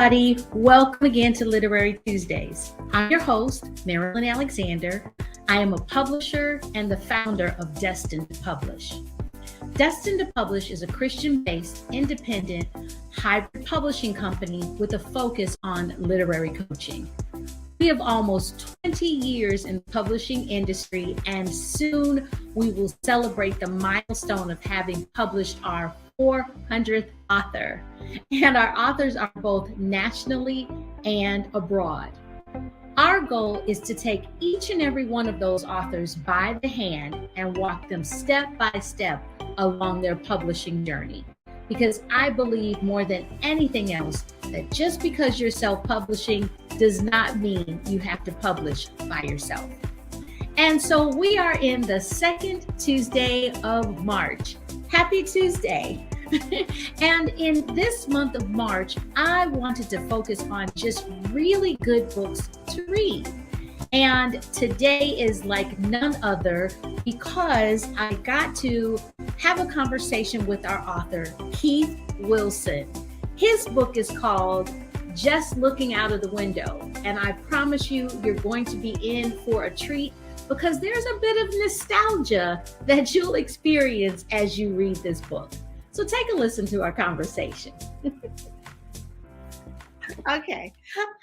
everybody. Welcome again to Literary Tuesdays. I'm your host, Marilyn Alexander. I am a publisher and the founder of Destined to Publish. Destined to Publish is a Christian-based, independent, hybrid publishing company with a focus on literary coaching. We have almost 20 years in the publishing industry, and soon we will celebrate the milestone of having published our 400th author. And our authors are both nationally and abroad. Our goal is to take each and every one of those authors by the hand and walk them step by step along their publishing journey. Because I believe more than anything else that just because you're self-publishing does not mean you have to publish by yourself. And so we are in the second Tuesday of March. Happy Tuesday. And in this month of March, I wanted to focus on just really good books to read. And today is like none other because I got to have a conversation with our author, Keith Wilson. His book is called Just Looking Out of the Window. And I promise you, you're going to be in for a treat because there's a bit of nostalgia that you'll experience as you read this book. So take a listen to our conversation. Okay.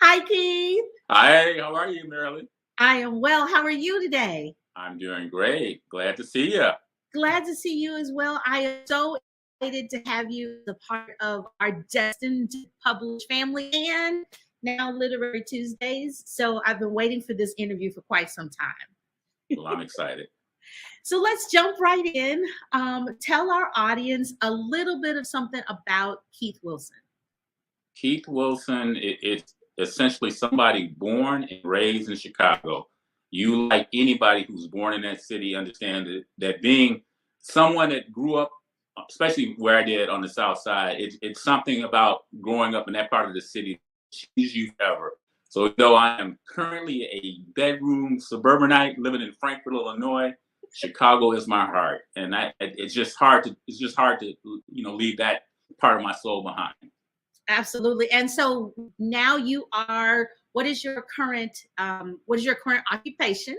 Hi, Keith. Hi, how are you, Marilyn? I am well. How are you today? I'm doing great. Glad to see you. Glad to see you as well. I am so excited to have you as a part of our Destined to Publish family and now Literary Tuesdays. So I've been waiting for this interview for quite some time. Well, I'm excited. So let's jump right in. Tell our audience a little bit of something about Keith Wilson. Keith Wilson is essentially somebody born and raised in Chicago. You, like anybody who's born in that city, understand that being someone that grew up, especially where I did on the South Side, it's something about growing up in that part of the city that changes you forever. So though I am currently a bedroom suburbanite living in Frankfort, Illinois, Chicago is my heart, and it's just hard to leave that part of my soul behind. Absolutely. And so now you are. What is your current occupation?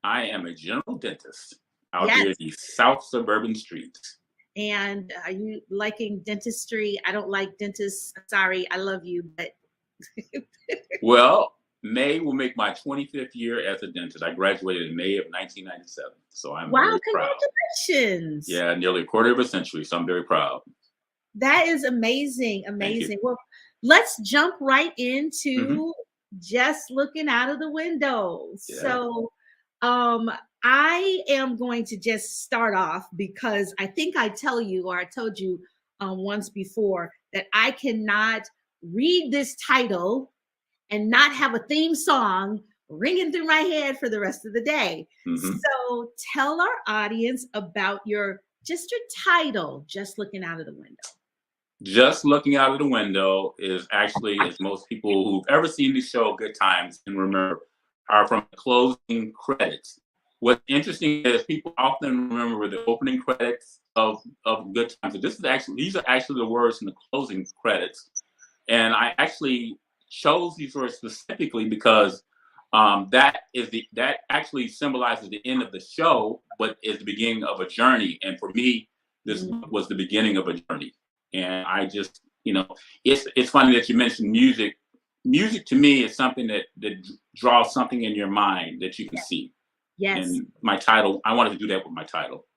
I am a general dentist out here in the South suburban streets. And are you liking dentistry? I don't like dentists. Sorry, I love you, but well. May will make my 25th year as a dentist. I graduated in May of 1997, so I'm very proud. Congratulations! Yeah, nearly a quarter of a century, so I'm very proud. That is amazing, amazing. Well, let's jump right into Just Looking Out of the Window. Yeah. So, I am going to just start off because I think I told you once before that I cannot read this title and not have a theme song ringing through my head for the rest of the day. So tell our audience about your title, Just Looking Out of the Window. Just Looking Out of the Window is actually, as most people who've ever seen the show Good Times can remember, are from the closing credits. What's interesting is people often remember the opening credits of Good Times. So these are actually the words in the closing credits. And I actually chose these words specifically because that actually symbolizes the end of the show, but is the beginning of a journey. And for me, this was the beginning of a journey. And I just, it's funny that you mentioned music. Music to me is something that draws something in your mind that you can see. Yes. And my title, I wanted to do that with my title.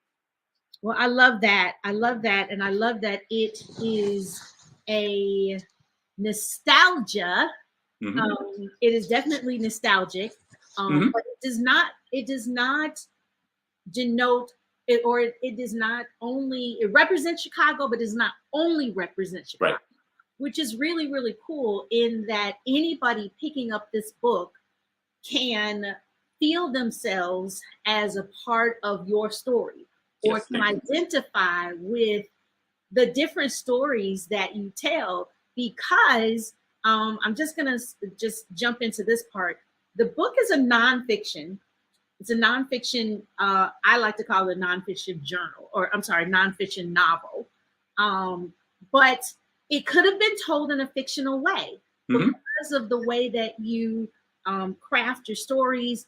Well, I love that. And I love that it is a nostalgia. It is definitely nostalgic, but it does not denote it, or it does not only, it represents Chicago, but does not only represent Chicago, right. Which is really, really cool in that anybody picking up this book can feel themselves as a part of your story, or can identify with the different stories that you tell, because I'm just going to jump into this part. The book is a nonfiction. It's a nonfiction, I like to call it a nonfiction journal, or I'm sorry, nonfiction novel. But it could have been told in a fictional way Mm-hmm. because of the way that you craft your stories.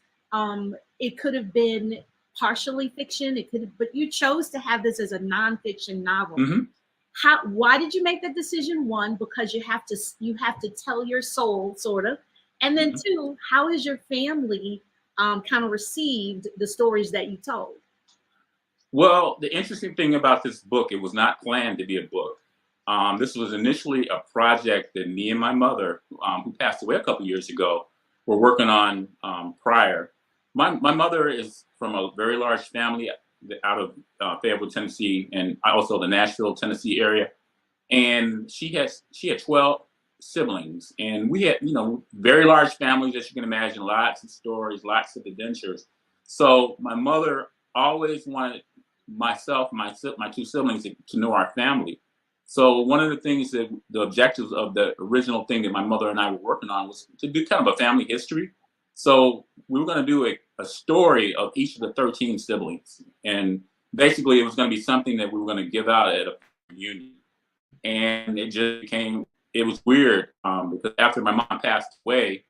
It could have been partially fiction. It could have, but you chose to have this as a nonfiction novel. Mm-hmm. Why did you make that decision? One, because you have to tell your soul, sort of, and then Mm-hmm. two, how has your family kind of received the stories that you told? Well, the interesting thing about this book, it was not planned to be a book. This was initially a project that me and my mother, who passed away a couple years ago, were working on prior. My mother is from a very large family out of Fayetteville, Tennessee, and also the Nashville, Tennessee area. And she had 12 siblings, and we had very large families, as you can imagine, lots of stories, lots of adventures. So my mother always wanted myself, my two siblings to know our family. So one of the things that the objectives of the original thing that my mother and I were working on was to do kind of a family history. So we were going to do a story of each of the 13 siblings, and basically it was going to be something that we were going to give out at a reunion. And it just became, it was weird, because after my mom passed away,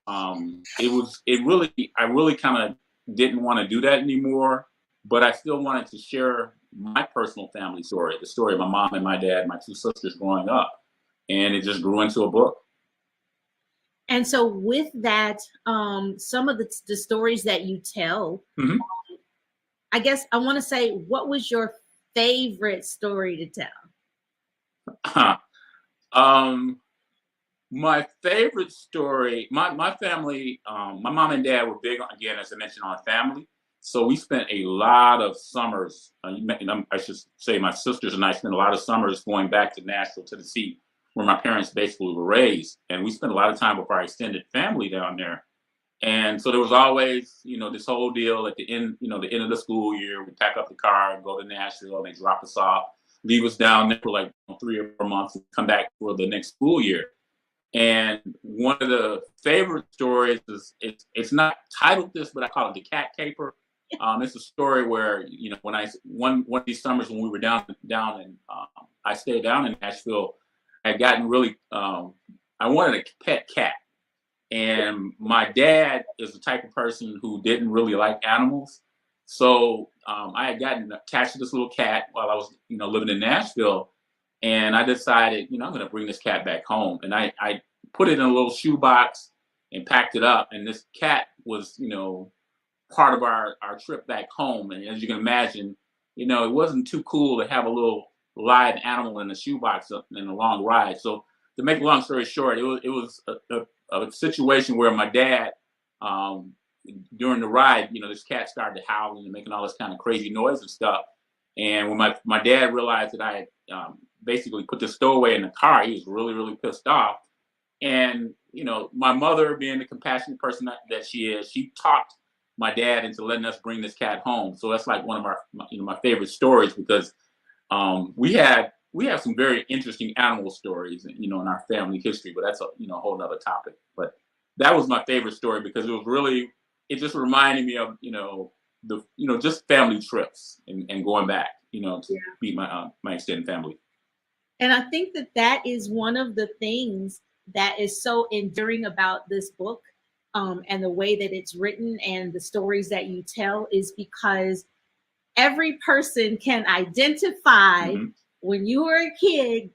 I really kind of didn't want to do that anymore, but I still wanted to share my personal family story, the story of my mom and my dad, my two sisters growing up, and it just grew into a book. And so, with that, some of the stories that you tell, Mm-hmm. I guess I want to say, what was your favorite story to tell? um, my favorite story, my family, my mom and dad were big, again, as I mentioned, on family. So we spent a lot of summers, I should say my sisters and I spent a lot of summers going back to Nashville, Tennessee, where my parents basically were raised. And we spent a lot of time with our extended family down there. And so there was always, this whole deal at the end, the end of the school year, we pack up the car and go to Nashville, and they drop us off, leave us down there for like 3 or 4 months, and come back for the next school year. And one of the favorite stories is, it's not titled this, but I call it the Cat Caper. It's a story where, when one of these summers when we were down in, I stayed down in Nashville, I had gotten really, I wanted a pet cat. And my dad is the type of person who didn't really like animals. So I had gotten attached to this little cat while I was, living in Nashville. And I decided, I'm going to bring this cat back home. And I put it in a little shoebox and packed it up. And this cat was, part of our trip back home. And as you can imagine, it wasn't too cool to have a little live animal in a shoebox in a long ride. So to make a long story short, it was a situation where my dad, during the ride, this cat started howling and making all this kind of crazy noise and stuff. And when my dad realized that I had basically put the stowaway in the car, he was really, really pissed off. And, my mother, being the compassionate person that she is, she talked my dad into letting us bring this cat home. So that's like one of my favorite stories, because we have some very interesting animal stories, in our family history, but that's a whole nother topic. But that was my favorite story because it just reminded me of, just family trips and going back, to meet my extended family. And I think that is one of the things that is so enduring about this book, and the way that it's written and the stories that you tell, is because every person can identify when you were a kid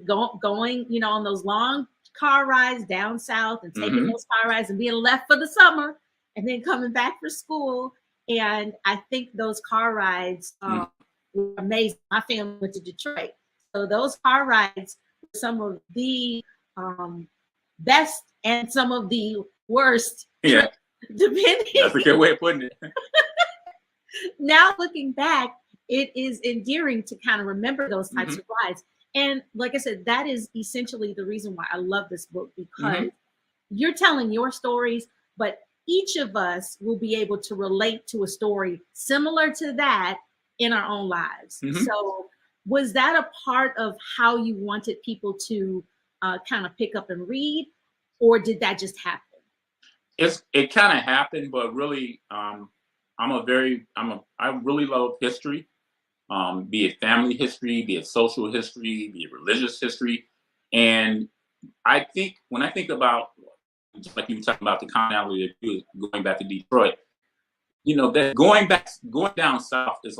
going, on those long car rides down south and taking those car rides and being left for the summer and then coming back for school. And I think those car rides were amazing. My family went to Detroit. So those car rides were some of the best and some of the worst. Yeah. Depending. That's a good way of putting it. Now looking back, it is endearing to kind of remember those types of rides. And like I said, that is essentially the reason why I love this book, because you're telling your stories, but each of us will be able to relate to a story similar to that in our own lives. So was that a part of how you wanted people to kind of pick up and read, or did that just happen? It kind of happened, but really, I really love history. be it family history, be it social history, be it religious history. And I think when I think about, just like you were talking about the commonality of you going back to Detroit, that going down south is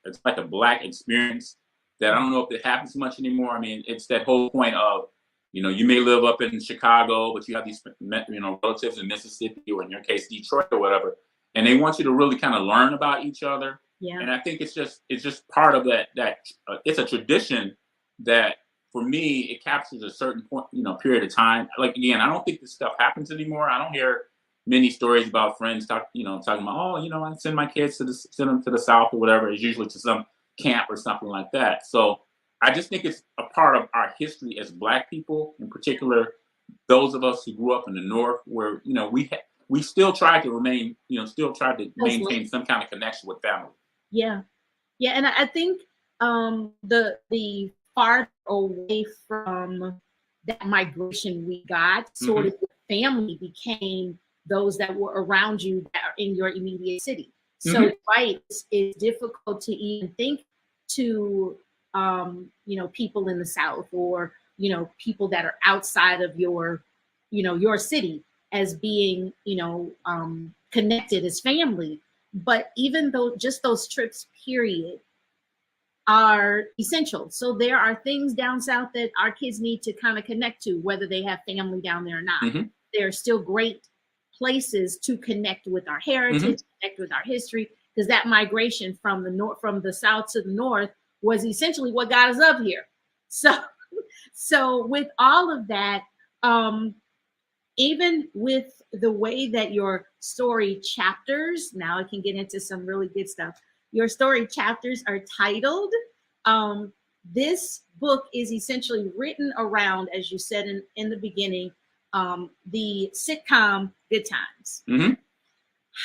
it's like a black experience that I don't know if it happens much anymore. I mean, it's that whole point of, you may live up in Chicago, but you have these, relatives in Mississippi, or in your case, Detroit or whatever, and they want you to really kind of learn about each other. Yeah. And I think it's just part of that, it's a tradition that, for me, it captures a certain point, period of time. Like, again, I don't think this stuff happens anymore. I don't hear many stories about friends talking about, oh, I send my kids send them to the South or whatever. It's usually to some camp or something like that. So I just think it's a part of our history as Black people, in particular, those of us who grew up in the North, where, we still try to remain, still try to maintain some kind of connection with family. Yeah. Yeah. And I think the far away from that migration we got, sort of family became those that were around you that are in your immediate city. So right, it's difficult to even think to people in the South, or people that are outside of your city, as being connected as family. But even though just those trips, period, are essential. So there are things down south that our kids need to kind of connect to, whether they have family down there or not. There are still great places to connect with our heritage, connect with our history, because that migration from the south to the north was essentially what got us up here. So with all of that, even with the way that your story chapters, now I can get into some really good stuff. Your story chapters are titled. This book is essentially written around, as you said in the beginning, the sitcom Good Times.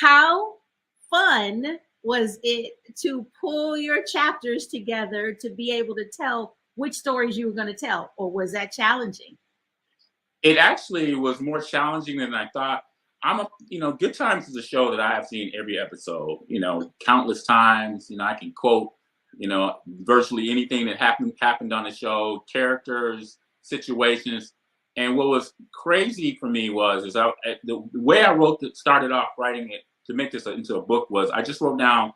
How fun was it to pull your chapters together to be able to tell which stories you were going to tell, or was that challenging? It actually was more challenging than I thought. Good Times is a show that I have seen every episode, countless times. I can quote, virtually anything that happened on the show, characters, situations. And what was crazy for me was, the way I started off writing it to make this into a book was, I just wrote down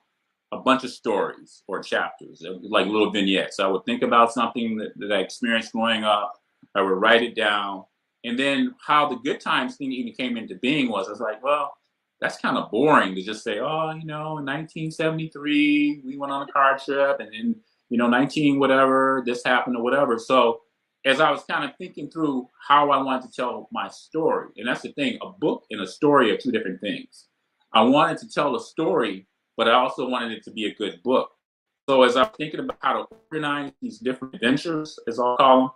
a bunch of stories or chapters, like little vignettes. I would think about something that I experienced growing up. I would write it down. And then how the Good Times thing even came into being was, I was like, well, that's kind of boring to just say, oh, in 1973, we went on a car trip, and then, 19 whatever, this happened or whatever. So as I was kind of thinking through how I wanted to tell my story, and that's the thing, a book and a story are two different things. I wanted to tell a story, but I also wanted it to be a good book. So as I was thinking about how to organize these different adventures, as I'll call them,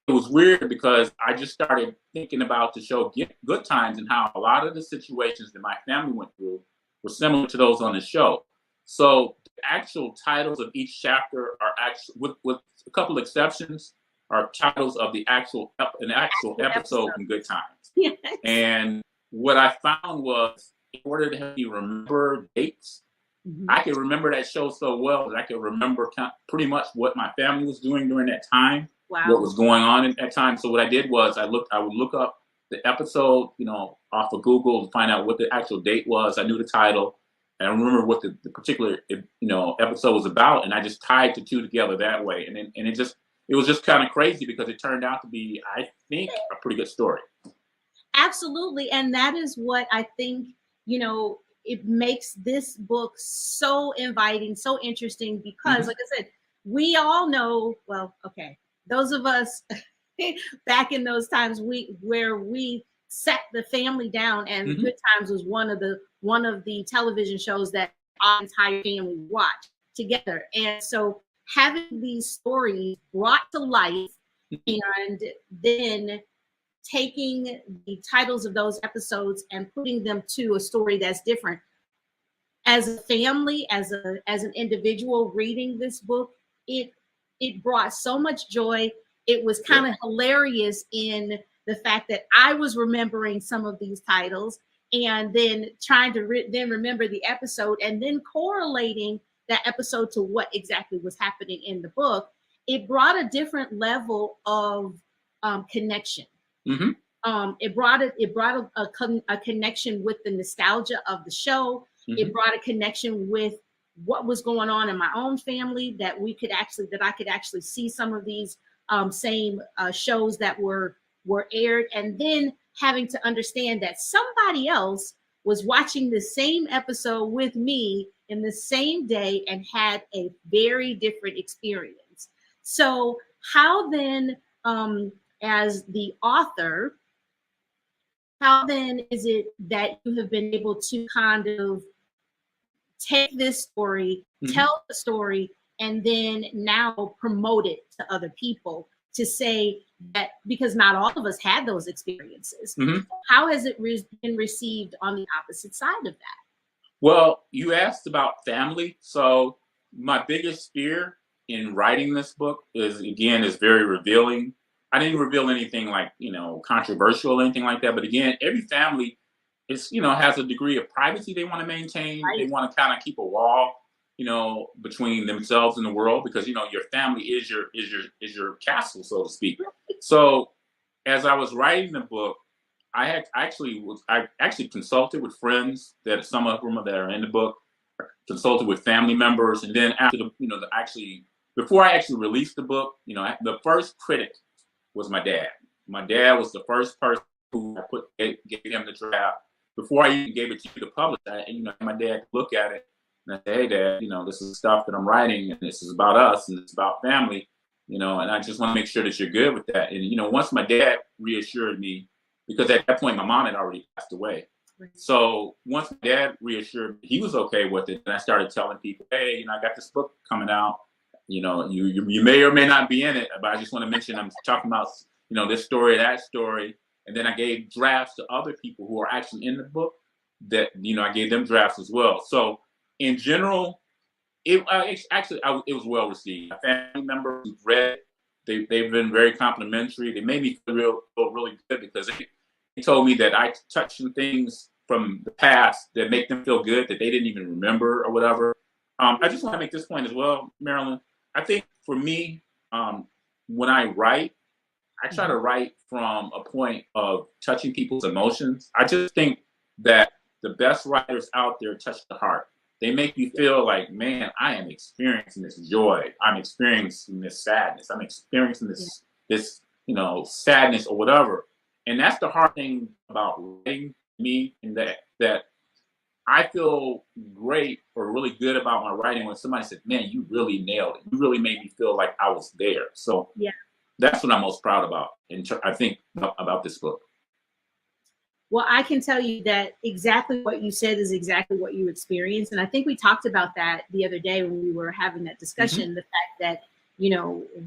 it was weird because I just started thinking about the show Good Times, and how a lot of the situations that my family went through were similar to those on the show. So the actual titles of each chapter are actually, with a couple exceptions, are titles of an actual episode from Good Times. Yes. And what I found was, in order to help me remember dates, I could remember that show so well that I could remember pretty much what my family was doing during that time. Wow. What was going on at that time. So what I did was I would look up the episode, off of Google to find out what the actual date was. I knew the title, and I remember what the particular, episode was about, and I just tied the two together that way. And it was just kind of crazy because it turned out to be, I think, a pretty good story. Absolutely. And that is what I think, it makes this book so inviting, so interesting, because like I said, we all know, well, okay, those of us back in those times where we sat the family down, and Good Times was one of the television shows that our entire family watched together. And so having these stories brought to life, and then taking the titles of those episodes and putting them to a story that's different. As a family, as an individual reading this book, it brought so much joy. It was kind of hilarious in the fact that I was remembering some of these titles, and then trying to then remember the episode, and then correlating that episode to what exactly was happening in the book, it brought a different level of connection. Mm-hmm. It brought a connection with the nostalgia of the show. Mm-hmm. It brought a connection with what was going on in my own family, that I could actually see some of these same shows that were aired, and then having to understand that somebody else was watching the same episode with me in the same day and had a very different experience. So how then, as the author, how then is it that you have been able to kind of take this story, Mm-hmm. tell the story, and then now promote it to other people, to say that, because not all of us had those experiences. Mm-hmm. How has it been received on the opposite side of that? Well, you asked about family. So my biggest fear in writing this book is very revealing. I didn't reveal anything like, controversial or anything like that. But again, every family has a degree of privacy they want to maintain. Right. They want to kind of keep a wall, between themselves and the world, because, your family is your castle, so to speak. So as I was writing the book, I actually consulted with friends, that some of them that are in the book, consulted with family members, and then after before I actually released the book, the first critic was my dad. My dad was the first person who gave him the draft before I even gave it to you to publish. My dad look at it and I say, "Hey, Dad, this is stuff that I'm writing, and this is about us, and it's about family, and I just want to make sure that you're good with that." And once my dad reassured me, because at that point my mom had already passed away. Right. So once my dad reassured me he was okay with it, and I started telling people, "Hey, I got this book coming out. You may or may not be in it, but I just want to mention I'm talking about this story, that story." And then I gave drafts to other people who are actually in the book, that I gave them drafts as well. So in general, it was well received. My family members who've read, they've been very complimentary. They made me feel really good, because they told me that I touched some things from the past that make them feel good, that they didn't even remember or whatever. I just want to make this point as well, Marilyn. I think for me, when I write, I try to write from a point of touching people's emotions. I just think that the best writers out there touch the heart. They make you feel like, man, I am experiencing this joy. I'm experiencing this sadness. I'm experiencing this sadness or whatever. And that's the hard thing about writing me, and that I feel great or really good about my writing when somebody said, "Man, you really nailed it. You really made me feel like I was there." So yeah, that's what I'm most proud about, I think, about this book. Well, I can tell you that exactly what you said is exactly what you experienced. And I think we talked about that the other day when we were having that discussion, mm-hmm. The fact that,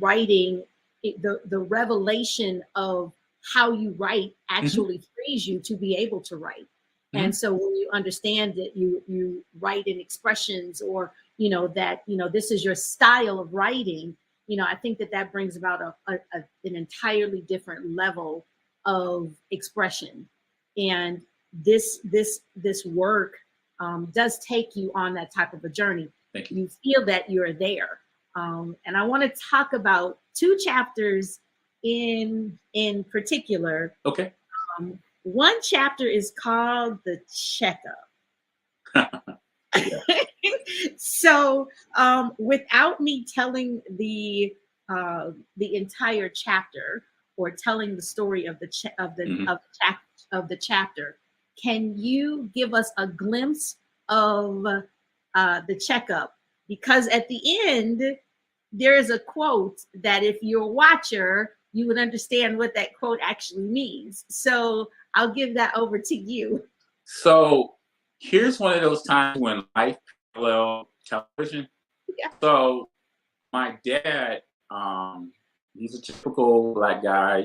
writing, the revelation of how you write actually mm-hmm. frees you to be able to write. Mm-hmm. And so when you understand that you write in expressions, or, that, this is your style of writing, I think that brings about an entirely different level of expression. And this work does take you on that type of a journey. Thank you. You feel that you're there. And I want to talk about two chapters in particular. Okay. One chapter is called The Checkup. So without me telling the entire chapter, or telling the story of mm-hmm. of the chapter, can you give us a glimpse of The Checkup? Because at the end, there is a quote that if you're a watcher, you would understand what that quote actually means. So I'll give that over to you. So here's one of those times when life parallel television. Yeah. So my dad, he's a typical Black guy,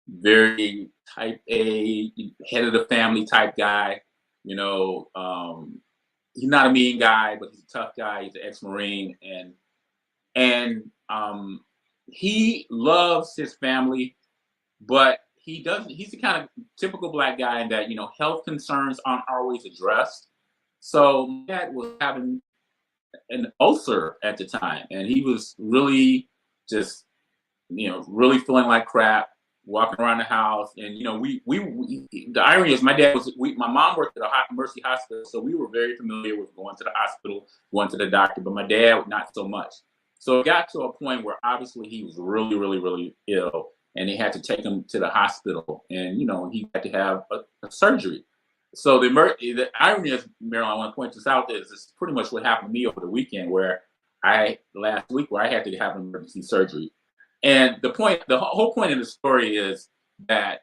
very type A, head of the family type guy. He's not a mean guy, but he's a tough guy. He's an ex-Marine, and he loves his family, but he's the kind of typical Black guy in that, health concerns aren't always addressed. So my dad was having an ulcer at the time, and he was really just, really feeling like crap, walking around the house. And the irony is, my mom worked at a Mercy hospital, so we were very familiar with going to the hospital, going to the doctor, but my dad not so much. So it got to a point where obviously he was really, really, really ill, and they had to take him to the hospital, and he had to have a surgery. So the irony is, Marilyn, I want to point this out, is this pretty much what happened to me over the weekend, last week, where I had to have emergency surgery. And the whole point of the story is that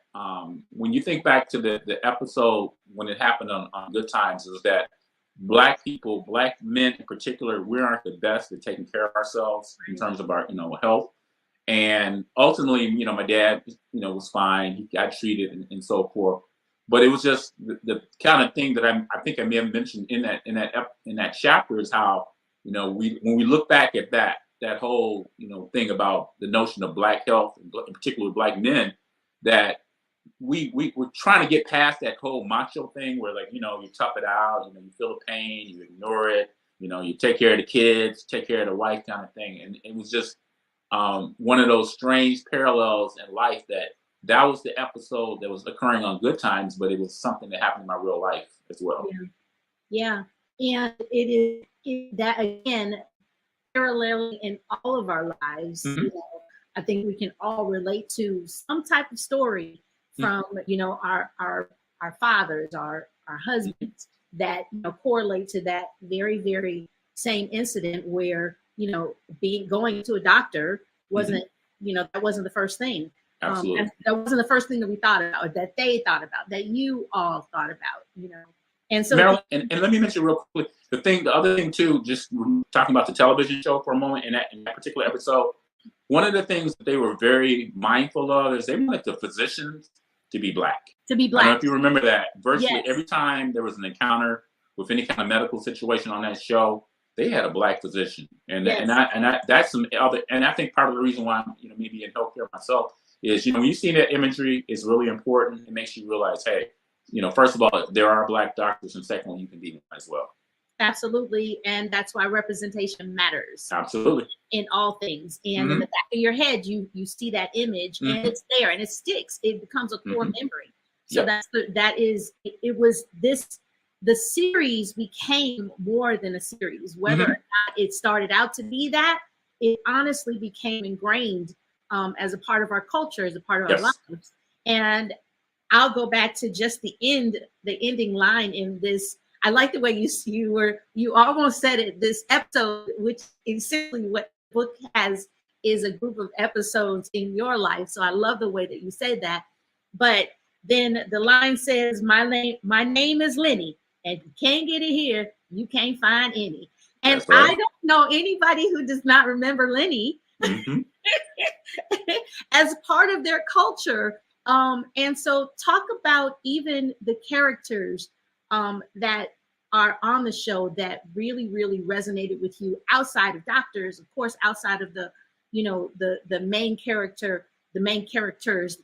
when you think back to the episode when it happened on Good Times, is that Black people, Black men in particular, we aren't the best at taking care of ourselves in terms of our health. And ultimately, my dad, was fine. He got treated and so forth. But it was just the kind of thing that I think I may have mentioned in that chapter, is how when we look back at that whole thing about the notion of Black health, in particular Black men, that we're trying to get past that whole macho thing where, like, you tough it out, you feel the pain, you ignore it, you take care of the kids, take care of the wife, kind of thing. And it was just one of those strange parallels in life, that was the episode that was occurring on Good Times, but it was something that happened in my real life as well. Yeah. And it is that, again, paralleling in all of our lives. Mm-hmm. I think we can all relate to some type of story from our fathers, our husbands, that correlate to that very, very same incident where going to a doctor wasn't that wasn't the first thing. Absolutely. That wasn't the first thing that we thought about, or that they thought about, that you all thought about. And so, Marilyn, and let me mention real quick the other thing too, just talking about the television show for a moment, in that particular episode, one of the things that they were very mindful of is they wanted the physicians to be Black. To be Black. I don't know if you remember that. Virtually Yes. Every time there was an encounter with any kind of medical situation on that show, they had a Black physician, and Yes. that's some other. And I think part of the reason why I'm maybe in healthcare myself is when you see that imagery, is really important. It makes you realize, hey, first of all, there are Black doctors, and secondly, you can be one as well. Absolutely. And that's why representation matters. Absolutely. In all things. And in the back of your head, you see that image, and it's there, and it sticks. It becomes a core memory. So it was this, the series became more than a series. Whether or not it started out to be that, it honestly became ingrained as a part of our culture, as a part of our lives. And I'll go back to just the ending line in this. I like the way you almost said it, this episode, which essentially what the book is a group of episodes in your life. So I love the way that you said that. But then the line says, my name is Lenny, and if you can't get it here, you can't find any. And That's right. I don't know anybody who does not remember Lenny as part of their culture. And so talk about even the characters that are on the show that really, really resonated with you outside of doctors, of course, outside of the main character, the main characters.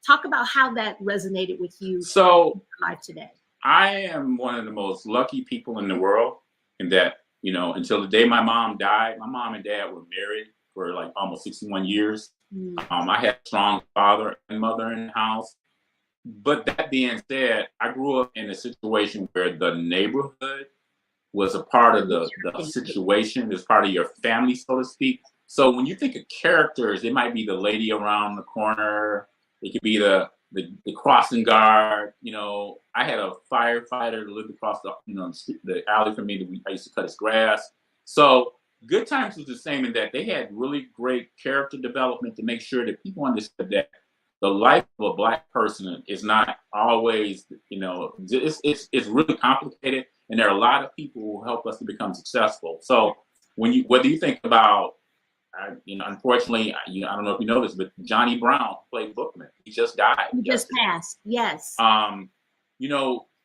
Talk about how that resonated with you. So live today. I am one of the most lucky people in the world, in that, until the day my mom died, my mom and dad were married for like almost 61 years. I had a strong father and mother in the house. But that being said, I grew up in a situation where the neighborhood was a part of the situation, as part of your family, so to speak. So when you think of characters, it might be the lady around the corner. It could be the crossing guard. I had a firefighter that lived across the alley from me. I used to cut his grass. So Good Times was the same in that they had really great character development to make sure that people understood that the life of a Black person is not always, it's really complicated, and there are a lot of people who help us to become successful. So whether you think about, unfortunately, I don't know if you know this, but Johnny Brown played Bookman. He just died. He just passed. Yes.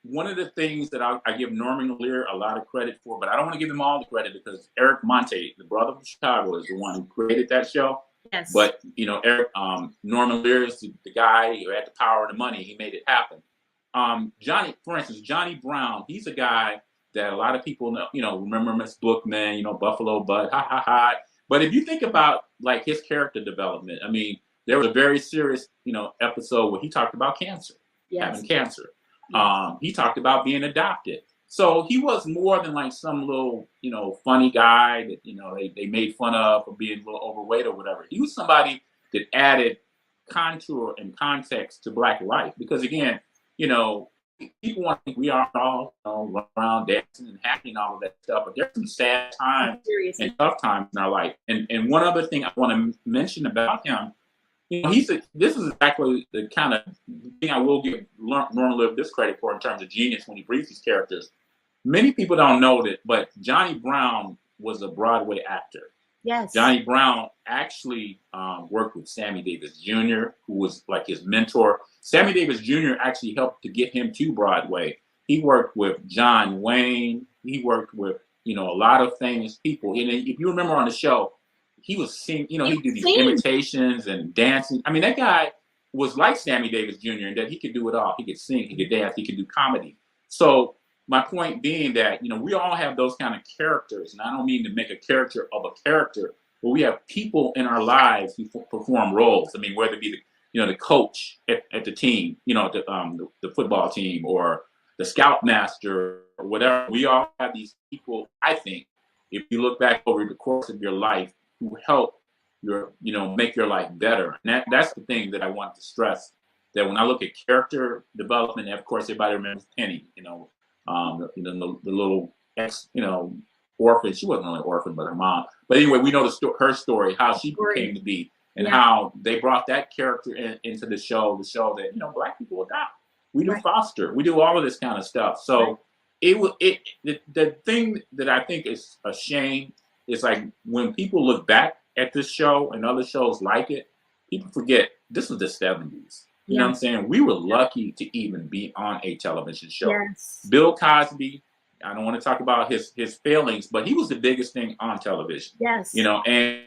One of the things that I give Norman Lear a lot of credit for, but I don't want to give him all the credit, because Eric Monte, the brother from Chicago, is the one who created that show. Yes. But Norman Lear is the guy who had the power and the money. He made it happen. For instance, Johnny Brown, he's a guy that a lot of people know, remember Miss Bookman, Buffalo Bud, ha ha ha. But if you think about like his character development, I mean, there was a very serious, episode where he talked about cancer, having cancer. He talked about being adopted. So he was more than like some little, funny guy that, they made fun of for being a little overweight or whatever. He was somebody that added contour and context to Black life. Because again, people want to think we are all run around dancing and happy and all of that stuff, but there's some sad times and tough times in our life. And one other thing I want to mention about him, this is exactly the kind of thing I will give Norman Liv this credit for in terms of genius when he briefs these characters. Many people don't know that, but Johnny Brown was a Broadway actor. Yes. Johnny Brown actually worked with Sammy Davis Jr., who was like his mentor. Sammy Davis Jr. actually helped to get him to Broadway. He worked with John Wayne. He worked with, a lot of famous people. And if you remember on the show, he was singing, he did these imitations and dancing. I mean, that guy was like Sammy Davis Jr. in that he could do it all. He could sing, he could dance, he could do comedy. So my point being that, we all have those kind of characters. And I don't mean to make a character of a character, but we have people in our lives who perform roles. I mean, whether it be the coach at the team, the football team, or the scoutmaster or whatever. We all have these people, I think, if you look back over the course of your life, who help make your life better. And that's the thing that I want to stress, that when I look at character development, of course, everybody remembers Penny, the little ex, orphan. She wasn't really an orphan, but her mom. But anyway, we know her story, how she came to be, and how they brought that character into the show that, Black people adopt. We do foster. We do all of this kind of stuff. So the thing that I think is a shame is like when people look back at this show and other shows like it, people forget this was the 70s. You know what I'm saying? We were lucky to even be on a television show. Yes. Bill Cosby, I don't want to talk about his failings, but he was the biggest thing on television. Yes. And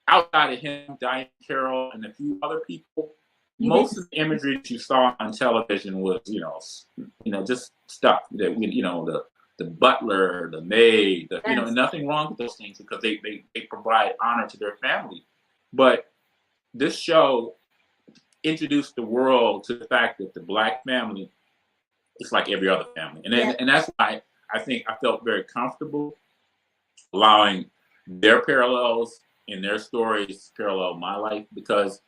outside of him, Diane Carroll and a few other people, most of the imagery that you saw on television was, just stuff that, the butler, the maid, nothing wrong with those things because they provide honor to their family. But this show introduced the world to the fact that the Black family is like every other family. And that's why I think I felt very comfortable allowing their parallels and their stories parallel my life, because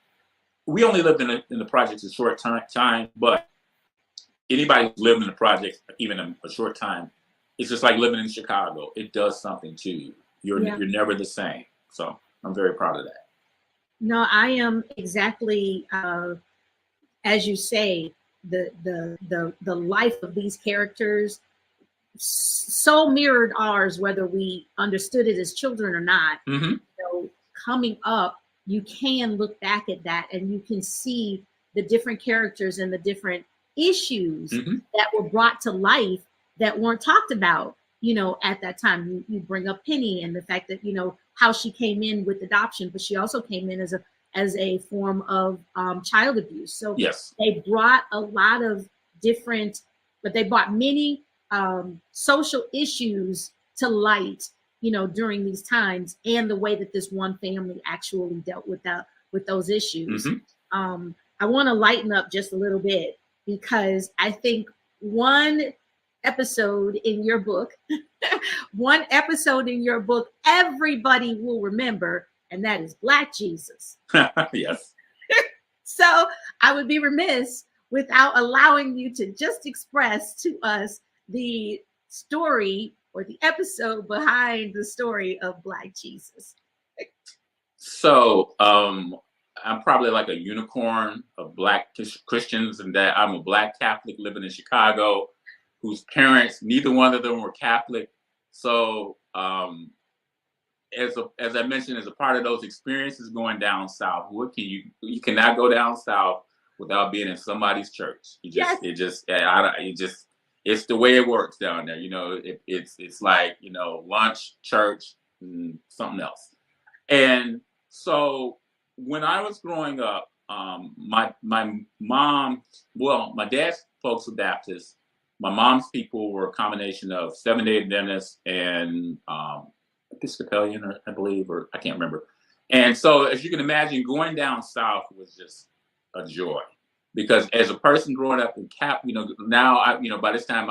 we only lived in the projects a short time, but anybody who's lived in the projects even a short time, it's just like living in Chicago. It does something to you. You're never the same. So I'm very proud of that. No, I am exactly as you say. The life of these characters so mirrored ours, whether we understood it as children or not. Mm-hmm. So coming up, you can look back at that and you can see the different characters and the different issues that were brought to life that weren't talked about, at that time. You bring up Penny and the fact that, how she came in with adoption, but she also came in as a form of child abuse. So they brought a lot of different, but they brought many social issues to light, during these times, and the way that this one family actually dealt with those issues. I want to lighten up just a little bit, because I think one episode in your book, everybody will remember, and that is Black Jesus. Yes. So I would be remiss without allowing you to just express to us the story or the episode behind the story of Black Jesus. So I'm probably like a unicorn of Black Christians, in that I'm a Black Catholic living in Chicago, whose parents, neither one of them were Catholic. So as I mentioned, as a part of those experiences going down south, you cannot go down south without being in somebody's church. It's the way it works down there. It's like, lunch, church, and something else. And so when I was growing up, my mom, my dad's folks were Baptists, My mom's people were a combination of Seventh-day Adventists and Episcopalian, or I believe, or I can't remember. And so, as you can imagine, going down south was just a joy, because as a person growing up in now by this time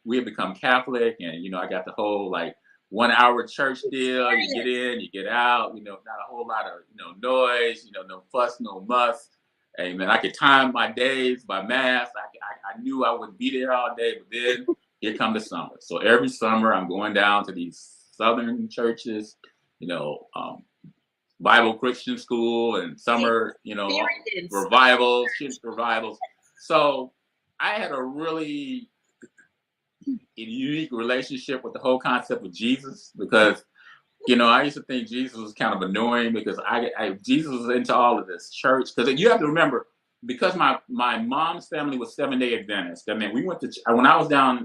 we had become Catholic, and I got the whole like 1 hour church deal. You get in, you get out. Not a whole lot of noise. No fuss, no muss. Hey man, I could time my days by math. I knew I would be there all day, but then here come the summer. So every summer I'm going down to these southern churches, Bible Christian school, and summer, revivals, kids revivals. So I had a really unique relationship with the whole concept of Jesus, because I used to think Jesus was kind of annoying, because Jesus was into all of this church. Because you have to remember, because my mom's family was Seventh-day Adventist. I mean, we went to when I was down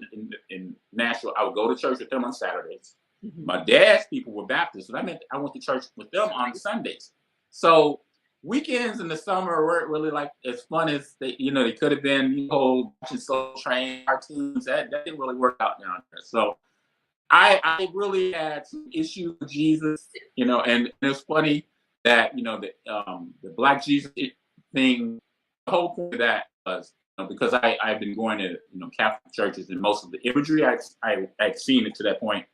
in Nashville, I would go to church with them on Saturdays. Mm-hmm. My dad's people were Baptists, so that meant I went to church with them on Sundays. So weekends in the summer weren't really like as fun as they could have been. Watching Soul Train cartoons, that didn't really work out down there. So I really had some issues with Jesus, and it's funny that the Black Jesus thing. The whole point of that was because I've been going to Catholic churches, and most of the imagery I'd seen it to that point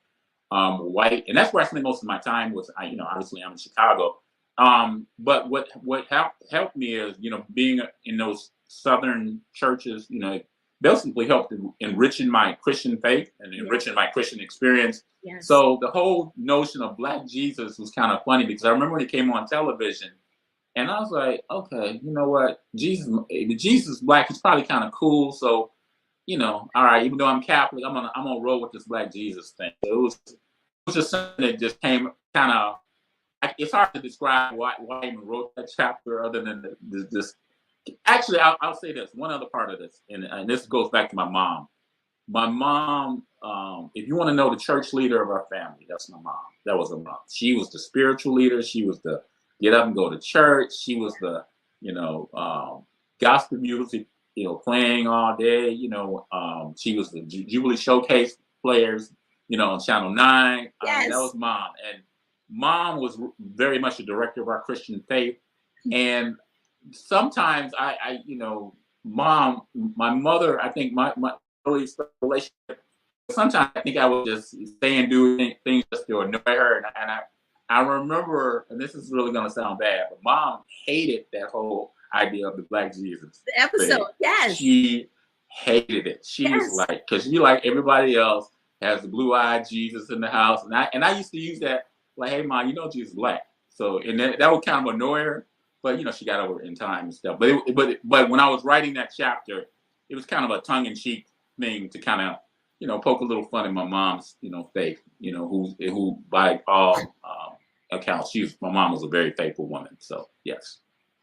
white, and that's where I spent most of my time. Was obviously I'm in Chicago, but what helped me is being in those southern churches, basically helped enriching my Christian faith and enriching my Christian experience. Yes. So the whole notion of Black Jesus was kind of funny, because I remember when it came on television, and I was like, okay, you know what, Jesus Black is probably kind of cool. So, all right, even though I'm Catholic, I'm gonna roll with this Black Jesus thing. So it was just something that just came kind of. It's hard to describe why I even wrote that chapter, other than this. Actually, I'll say this. One other part of this, and this goes back to my mom. My mom, if you want to know the church leader of our family, that's my mom. That was her mom. She was the spiritual leader. She was the get up and go to church. She was the, gospel music, playing all day. She was the Jubilee Showcase players, on Channel 9. Yes. That was Mom. And Mom was very much the director of our Christian faith. And sometimes Mom, my mother, I think my early relationship, sometimes I think I would just stay and do things just to annoy her. And I remember, and this is really going to sound bad, but Mom hated that whole idea of the Black Jesus. The episode, thing. Yes. She hated it. She was like, because she, like everybody else, has the blue-eyed Jesus in the house. And I used to use that, like, hey, Mom, Jesus is Black. So, and that would kind of annoy her. But, she got over it in time and stuff. But when I was writing that chapter, it was kind of a tongue-in-cheek thing to kind of, poke a little fun at my mom's, faith, who by all accounts, my mom was a very faithful woman. So, yes.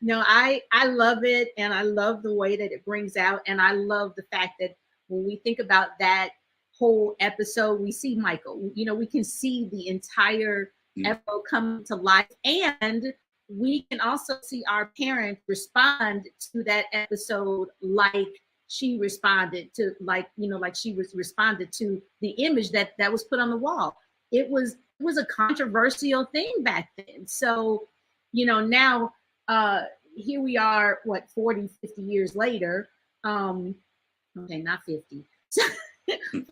I love it. And I love the way that it brings out. And I love the fact that when we think about that whole episode, we see Michael, we can see the entire episode come to life. And we can also see our parent respond to that episode like she responded to, like she was responded to the image that was put on the wall. It was a controversial thing back then. So, now here we are, 40, 50 years later. Okay, not 50.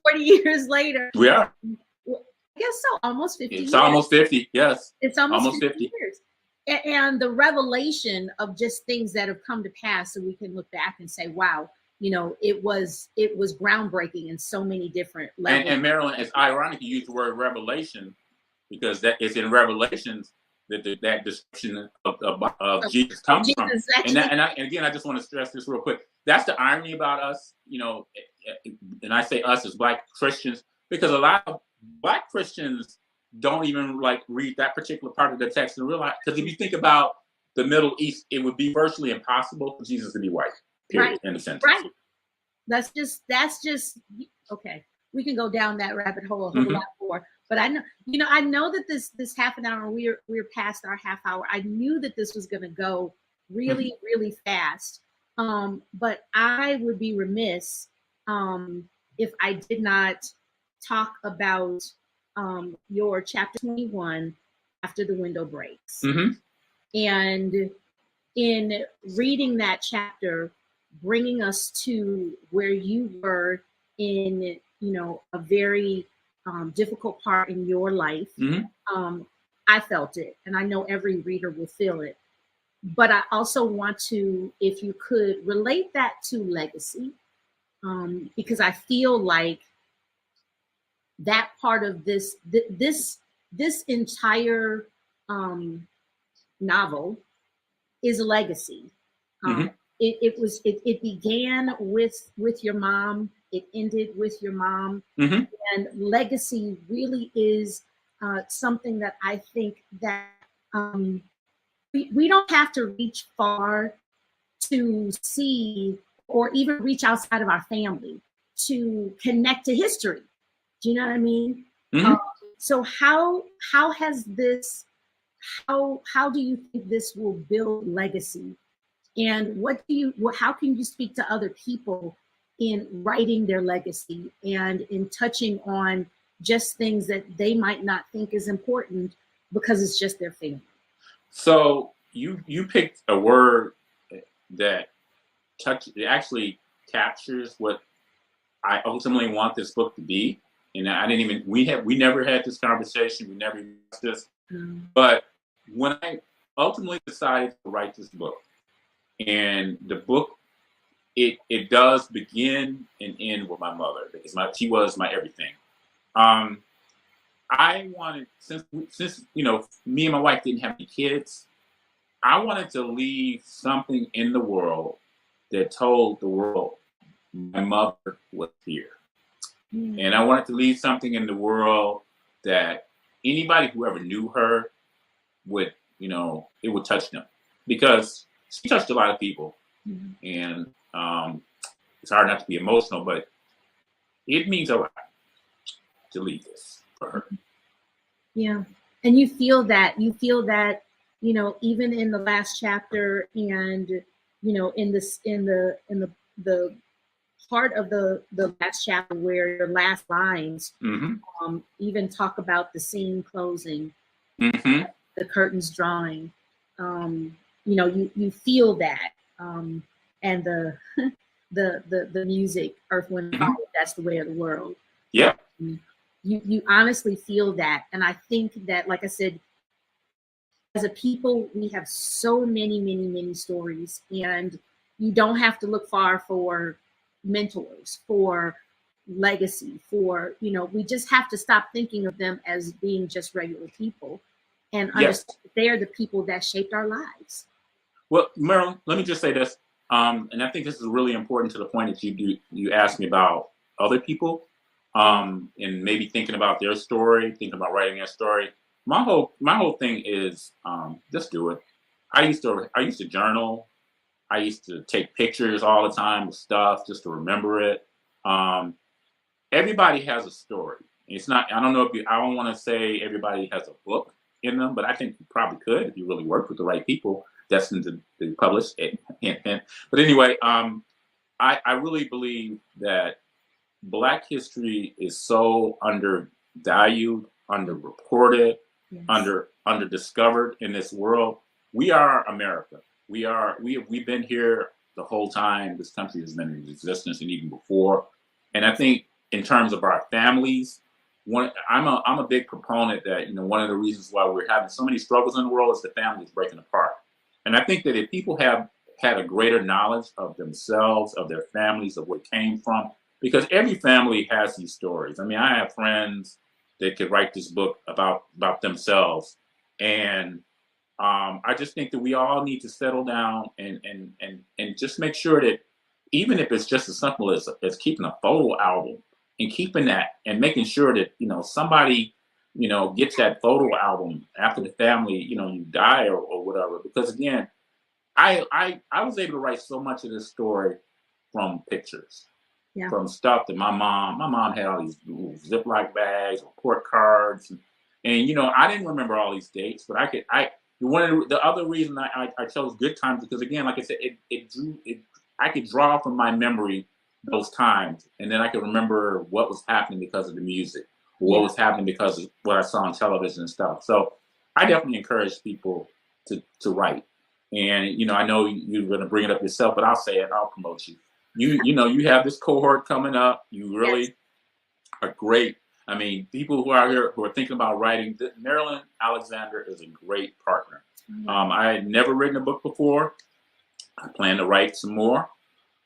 40 years later. We are. I guess so, almost 50 It's years. Almost 50, yes. It's almost 50 years. And the revelation of just things that have come to pass, so we can look back and say, wow, it was groundbreaking in so many different levels. And Marilyn, it's ironic you use the word revelation, because that is in Revelations that description of Jesus comes from. And again, I just want to stress this real quick. That's the irony about us, and I say us as Black Christians, because a lot of Black Christians don't even read that particular part of the text and realize, because if you think about the Middle East, it would be virtually impossible for Jesus to be white, period, in a sense. Right. That's just okay. We can go down that rabbit hole a whole lot more. But I know that this half an hour, we're past our half hour. I knew that this was going to go really, really fast. But I would be remiss if I did not talk about your chapter 21, After the Window Breaks. Mm-hmm. And in reading that chapter, bringing us to where you were in, a very difficult part in your life, I felt it, and I know every reader will feel it. But I also want to, if you could, relate that to legacy, because I feel like that part of this entire novel is a legacy. It began with your mom. It ended with your mom, and legacy really is something that I think that we don't have to reach far to see, or even reach outside of our family to connect to history. Do you know what I mean? So how has this, how do you think this will build legacy? And how can you speak to other people in writing their legacy and in touching on just things that they might not think is important because it's just their family? So you picked a word that it actually captures what I ultimately want this book to be. And I didn't even, we never had this conversation. We never discussed this. But when I ultimately decided to write this book, and the book, it does begin and end with my mother, because she was my everything. I wanted, since me and my wife didn't have any kids, I wanted to leave something in the world that told the world my mother was here. And I wanted to leave something in the world that anybody who ever knew her would, it would touch them, because she touched a lot of people. And it's hard not to be emotional, but it means a lot to leave this for her. Yeah. And you feel that, even in the last chapter, and, in the part of the last chapter where your last lines even talk about the scene closing, the curtains drawing, you feel that, and the music, Earth, Wind, Fire, that's the way of the world. Yeah. You honestly feel that. And I think that, like I said, as a people, we have so many stories, and you don't have to look far for mentors, for legacy, for, we just have to stop thinking of them as being just regular people, and understand that they are the people that shaped our lives. Well, Marilyn, let me just say this, and I think this is really important to the point that you asked me about other people, and maybe thinking about their story, thinking about writing their story. My whole thing is just do it. I used to journal. I used to take pictures all the time of stuff just to remember it. Everybody has a story. It's not. I don't know if I don't want to say everybody has a book in them, but I think you probably could if you really worked with the right people destined to be published. But anyway, I really believe that Black history is so undervalued, underreported, underdiscovered in this world. We are America. We've been here the whole time this country has been in existence, and even before. And I think in terms of our families, I'm a big proponent that one of the reasons why we're having so many struggles in the world is the families breaking apart. And I think that if people have had a greater knowledge of themselves, of their families, of where it came from, because every family has these stories. I mean, I have friends that could write this book about themselves, and I just think that we all need to settle down and just make sure that, even if it's just as simple as keeping a photo album and keeping that, and making sure that somebody gets that photo album after the family you die or whatever. Because again, I was able to write so much of this story from pictures. Yeah. From stuff that my mom had all these little Ziploc bags or court cards, and I didn't remember all these dates, but the other reason I chose Good Times, because again, like I said, I could draw from my memory those times, and then I can remember what was happening because of the music, what Yeah. was happening because of what I saw on television and stuff. So I definitely encourage people to write. And I know you're going to bring it up yourself, but I'll say it. I'll promote you. You have this cohort coming up. You Yes. really are great. I mean, people who are here who are thinking about writing, Marilyn Alexander is a great partner. I had never written a book before. I plan to write some more.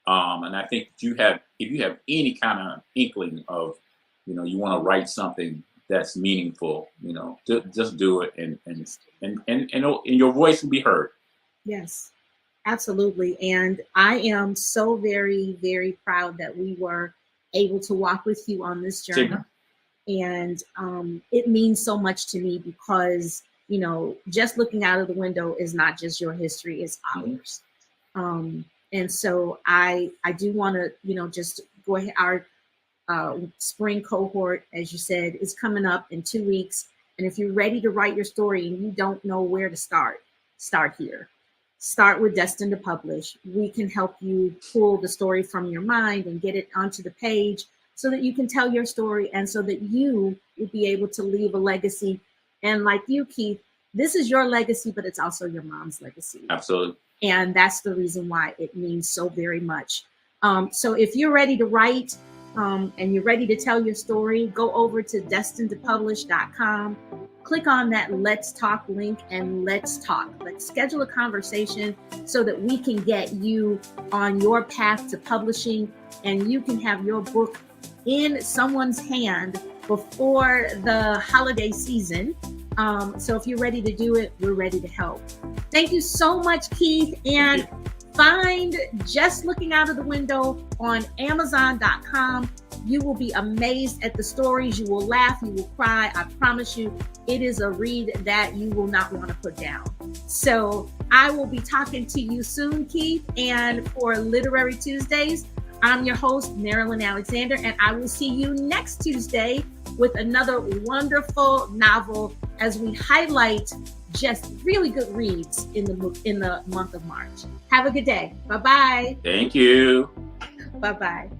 And I think if you have any kind of inkling of, you want to write something that's meaningful, just do it, and your voice will be heard. Yes, absolutely. And I am so very, very proud that we were able to walk with you on this journey. Sure. And it means so much to me because, just looking out of the window is not just your history, it's ours. And so I do want to, just go ahead. Our spring cohort, as you said, is coming up in 2 weeks. And if you're ready to write your story and you don't know where to start here. Start with Destined to Publish. We can help you pull the story from your mind and get it onto the page so that you can tell your story and so that you will be able to leave a legacy. And like you, Keith, this is your legacy, but it's also your mom's legacy. Absolutely. And that's the reason why it means so very much. So if you're ready to write and you're ready to tell your story, go over to destinedtopublish.com. Click on that Let's Talk link and let's talk. Let's schedule a conversation so that we can get you on your path to publishing and you can have your book in someone's hand before the holiday season. So if you're ready to do it, we're ready to help. Thank you so much, Keith. And find Just Looking Out of the Window on Amazon.com. You will be amazed at the stories. You will laugh, you will cry. I promise you, it is a read that you will not want to put down. So I will be talking to you soon, Keith. And for Literary Tuesdays, I'm your host, Marilyn Alexander, and I will see you next Tuesday with another wonderful novel as we highlight just really good reads in the month of March. Have a good day. Bye-bye. Thank you. Bye-bye.